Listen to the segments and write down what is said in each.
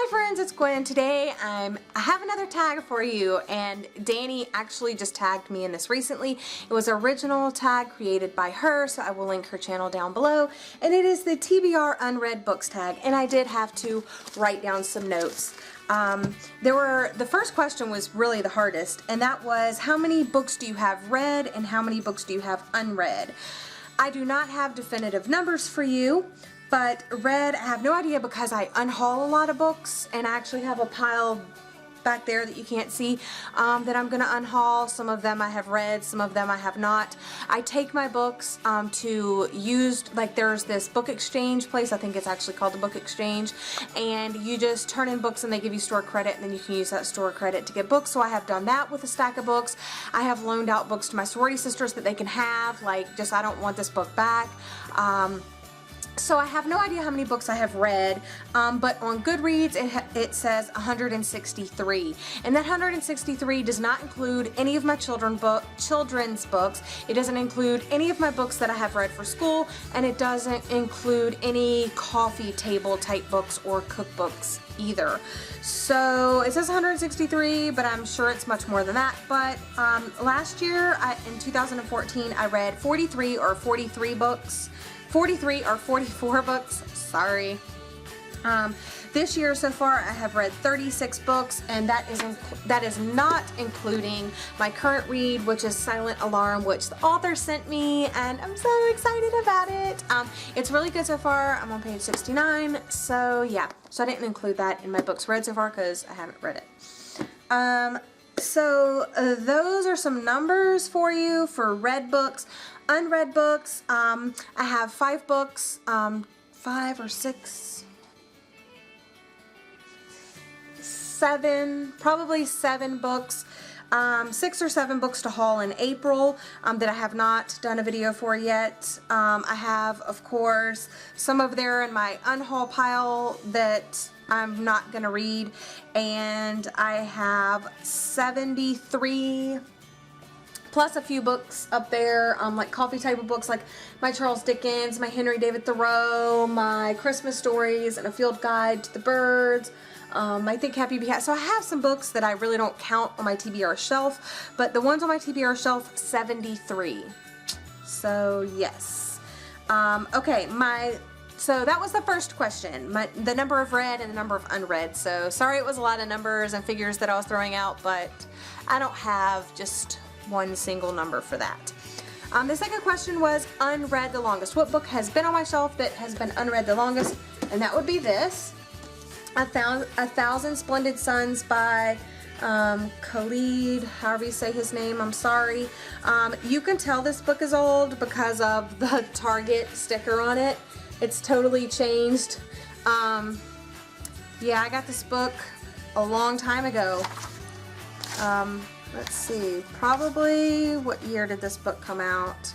Hi friends, it's Gwen. Today I have another tag for you, and Danny actually just tagged me in this recently. It was an original tag created by her, so I will link her channel down below. And it is the TBR Unread Books Tag, and I did have to write down some notes. The first question was really the hardest, and that was, how many books do you have read and how many books do you have unread? I do not have definitive numbers for you, but read, I have no idea because I unhaul a lot of books, and I actually have a pile back there that you can't see that I'm going to unhaul. Some of them I have read, some of them I have not. I take my books to used, like there's this book exchange place, I think it's actually called the Book Exchange, and you just turn in books and they give you store credit, and then you can use that store credit to get books. So I have done that with a stack of books. I have loaned out books to my sorority sisters that they can have, like just I don't want this book back. So I have no idea how many books I have read, but on Goodreads it says 163, and that 163 does not include any of my children's books. It doesn't include any of my books that I have read for school, and it doesn't include any coffee table type books or cookbooks either. So it says 163, but I'm sure it's much more than that. But last year, in 2014, I read 43 or 43 books. 43 or 44 books, sorry. This year so far I have read 36 books, and that is not including my current read, which is Silent Alarm, which the author sent me, and I'm so excited about it. It's really good so far. I'm on page 69, so yeah. So I didn't include that in my books read so far because I haven't read it. So those are some numbers for you for read books. Unread books, I have 5 books, 5 or 6, 7, probably 7 books, 6 or 7 books to haul in April that I have not done a video for yet. I have, of course, some of there in my unhaul pile that I'm not going to read, and I have 73 plus a few books up there, like coffee table books, like my Charles Dickens, my Henry David Thoreau, my Christmas stories, and a field guide to the birds, my Think Happy Be Happy. So I have some books that I really don't count on my TBR shelf, but the ones on my TBR shelf, 73. So yes. Okay, so that was the first question, the number of read and the number of unread. So sorry it was a lot of numbers and figures that I was throwing out, but I don't have just one single number for that. The second question was unread the longest. What book has been on my shelf that has been unread the longest? And that would be this, A Thousand Splendid Suns by Khalid, however you say his name, I'm sorry. You can tell this book is old because of the Target sticker on it. It's totally changed. Yeah, I got this book a long time ago. Let's see, probably, what year did this book come out?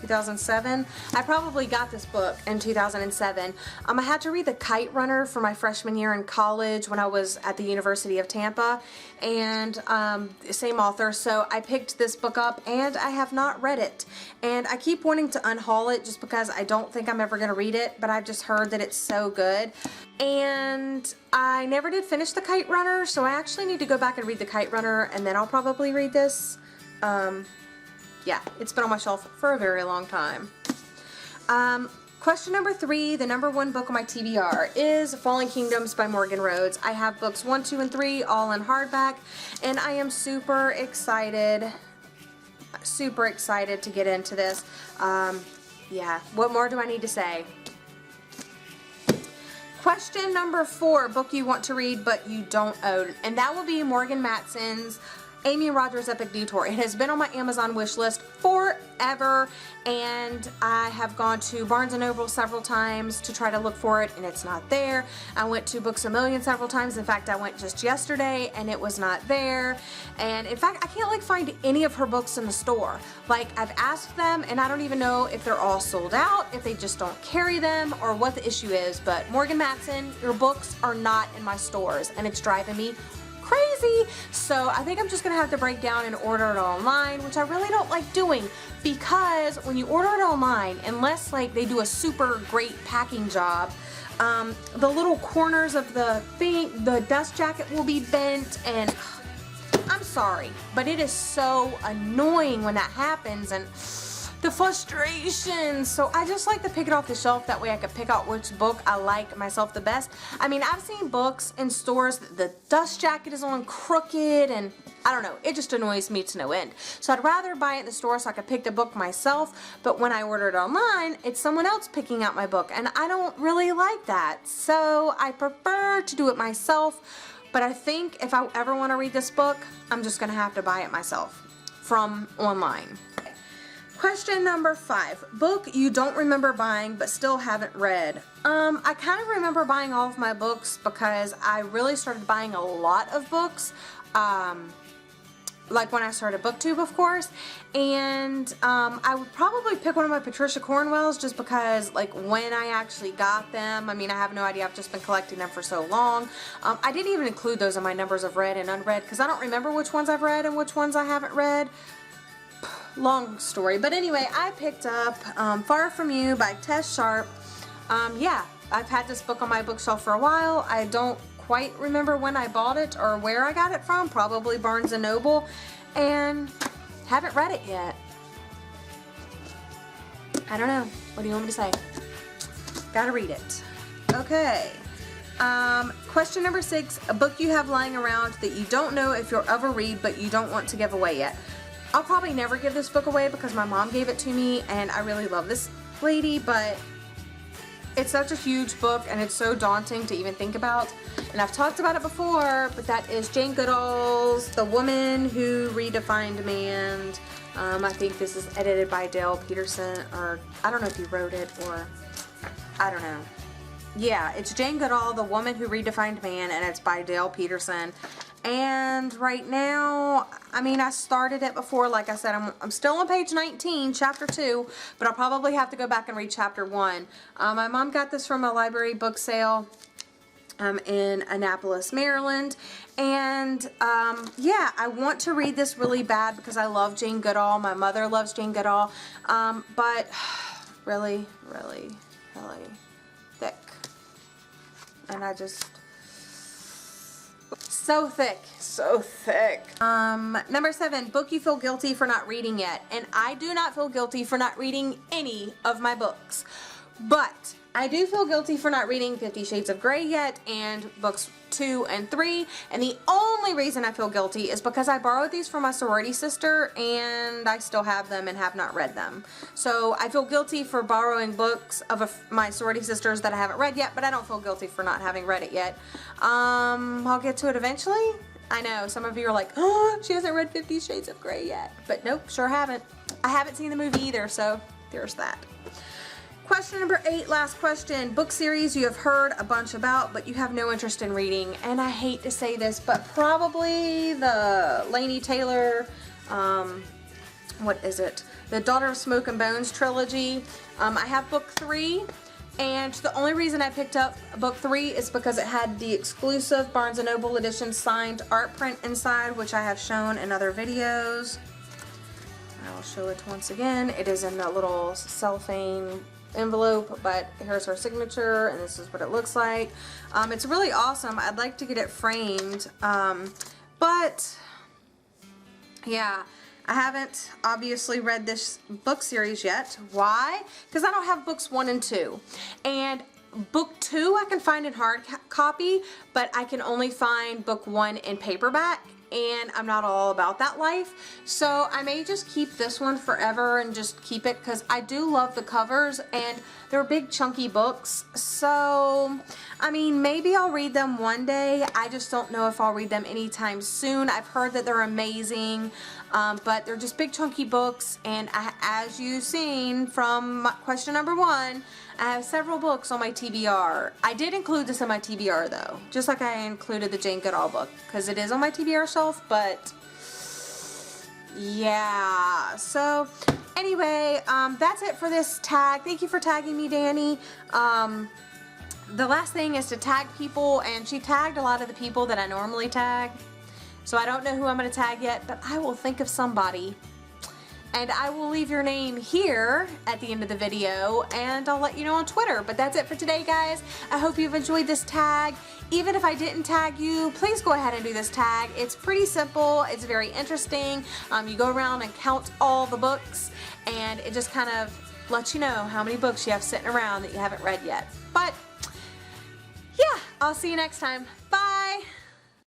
2007? I probably got this book in 2007. I had to read The Kite Runner for my freshman year in college when I was at the University of Tampa, and same author, so I picked this book up and I have not read it. And I keep wanting to unhaul it just because I don't think I'm ever going to read it, but I've just heard that it's so good. And I never did finish The Kite Runner, so I actually need to go back and read The Kite Runner, and then I'll probably read this. Yeah, it's been on my shelf for a very long time. Question number 3, the number 1 book on my TBR is Fallen Kingdoms by Morgan Rhodes. I have books 1, 2, and 3 all in hardback, and I am super excited to get into this. Yeah, what more do I need to say? Question number 4, book you want to read but you don't own, and that will be Morgan Matson's Amy and Roger's Epic Detour. It has been on my Amazon wish list forever, and I have gone to Barnes & Noble several times to try to look for it, and it's not there. I went to Books A Million several times. In fact, I went just yesterday, and it was not there. And in fact, I can't find any of her books in the store. I've asked them, and I don't even know if they're all sold out, if they just don't carry them, or what the issue is. But Morgan Matson, your books are not in my stores, and it's driving me crazy. So I think I'm just gonna have to break down and order it online, which I really don't like doing, because when you order it online, unless they do a super great packing job, the little corners of the thing, the dust jacket will be bent, and I'm sorry, but it is so annoying when that happens, and the frustration. So I just like to pick it off the shelf. That way I can pick out which book I like myself the best. I mean, I've seen books in stores that the dust jacket is on crooked, and I don't know, it just annoys me to no end. So I'd rather buy it in the store so I could pick the book myself, but when I order it online, it's someone else picking out my book, and I don't really like that. So I prefer to do it myself, but I think if I ever want to read this book, I'm just going to have to buy it myself from online. Question number 5. Book you don't remember buying but still haven't read. I kind of remember buying all of my books because I really started buying a lot of books. Like when I started BookTube, of course, and I would probably pick one of my Patricia Cornwells just because, like, when I actually got them, I mean, I have no idea, I've just been collecting them for so long. I didn't even include those in my numbers of read and unread because I don't remember which ones I've read and which ones I haven't read. Long story, but anyway, I picked up Far From You by Tess Sharp. Yeah, I've had this book on my bookshelf for a while. I don't quite remember when I bought it or where I got it from, probably Barnes & Noble, and haven't read it yet. I don't know. What do you want me to say? Gotta read it. Okay. Question number 6, a book you have lying around that you don't know if you'll ever read but you don't want to give away yet. I'll probably never give this book away because my mom gave it to me and I really love this lady, but it's such a huge book and it's so daunting to even think about. And I've talked about it before, but that is Jane Goodall's The Woman Who Redefined Man. I think this is edited by Dale Peterson, or I don't know if he wrote it, or I don't know. Yeah, it's Jane Goodall, The Woman Who Redefined Man, and it's by Dale Peterson. And right now, I mean, I started it before, like I said, I'm still on page 19, chapter 2, but I'll probably have to go back and read chapter 1. My mom got this from a library book sale in Annapolis, Maryland, and yeah, I want to read this really bad because I love Jane Goodall. My mother loves Jane Goodall, but really, really, really thick, and I just... so thick, so thick. Number 7, book you feel guilty for not reading yet. And I do not feel guilty for not reading any of my books. But I do feel guilty for not reading 50 Shades of Grey yet and books 2 and 3. And the only reason I feel guilty is because I borrowed these from my sorority sister and I still have them and have not read them. So I feel guilty for borrowing books of my sorority sisters that I haven't read yet, but I don't feel guilty for not having read it yet. I'll get to it eventually. I know some of you are like, oh, she hasn't read 50 Shades of Grey yet. But nope, sure haven't. I haven't seen the movie either, so there's that. Question number 8, last question. Book series you have heard a bunch about, but you have no interest in reading. And I hate to say this, but probably the Laini Taylor, what is it? The Daughter of Smoke and Bones trilogy. I have book 3, and the only reason I picked up book 3 is because it had the exclusive Barnes & Noble edition signed art print inside, which I have shown in other videos. I'll show it once again. It is in that little cellophane envelope, but here's her signature and this is what it looks like. It's really awesome. I'd like to get it framed, but yeah, I haven't obviously read this book series yet. Why? Because I don't have books 1 and 2, and book 2 I can find in hard copy, but I can only find book 1 in paperback, and I'm not all about that life. So I may just keep this one forever and just keep it because I do love the covers and they're big chunky books. So I mean, maybe I'll read them one day. I just don't know if I'll read them anytime soon. I've heard that they're amazing, but they're just big chunky books, and as you've seen from question number 1, I have several books on my TBR. I did include this in my TBR though, just like I included the Jane Goodall book, because it is on my TBR shelf, but yeah. So anyway, that's it for this tag. Thank you for tagging me, Danny. The last thing is to tag people, and she tagged a lot of the people that I normally tag. So I don't know who I'm going to tag yet, but I will think of somebody. and I will leave your name here at the end of the video, and I'll let you know on Twitter. But that's it for today, guys. I hope you've enjoyed this tag. Even if I didn't tag you, please go ahead and do this tag. It's pretty simple. It's very interesting. You go around and count all the books, and it just kind of lets you know how many books you have sitting around that you haven't read yet. But yeah, I'll see you next time.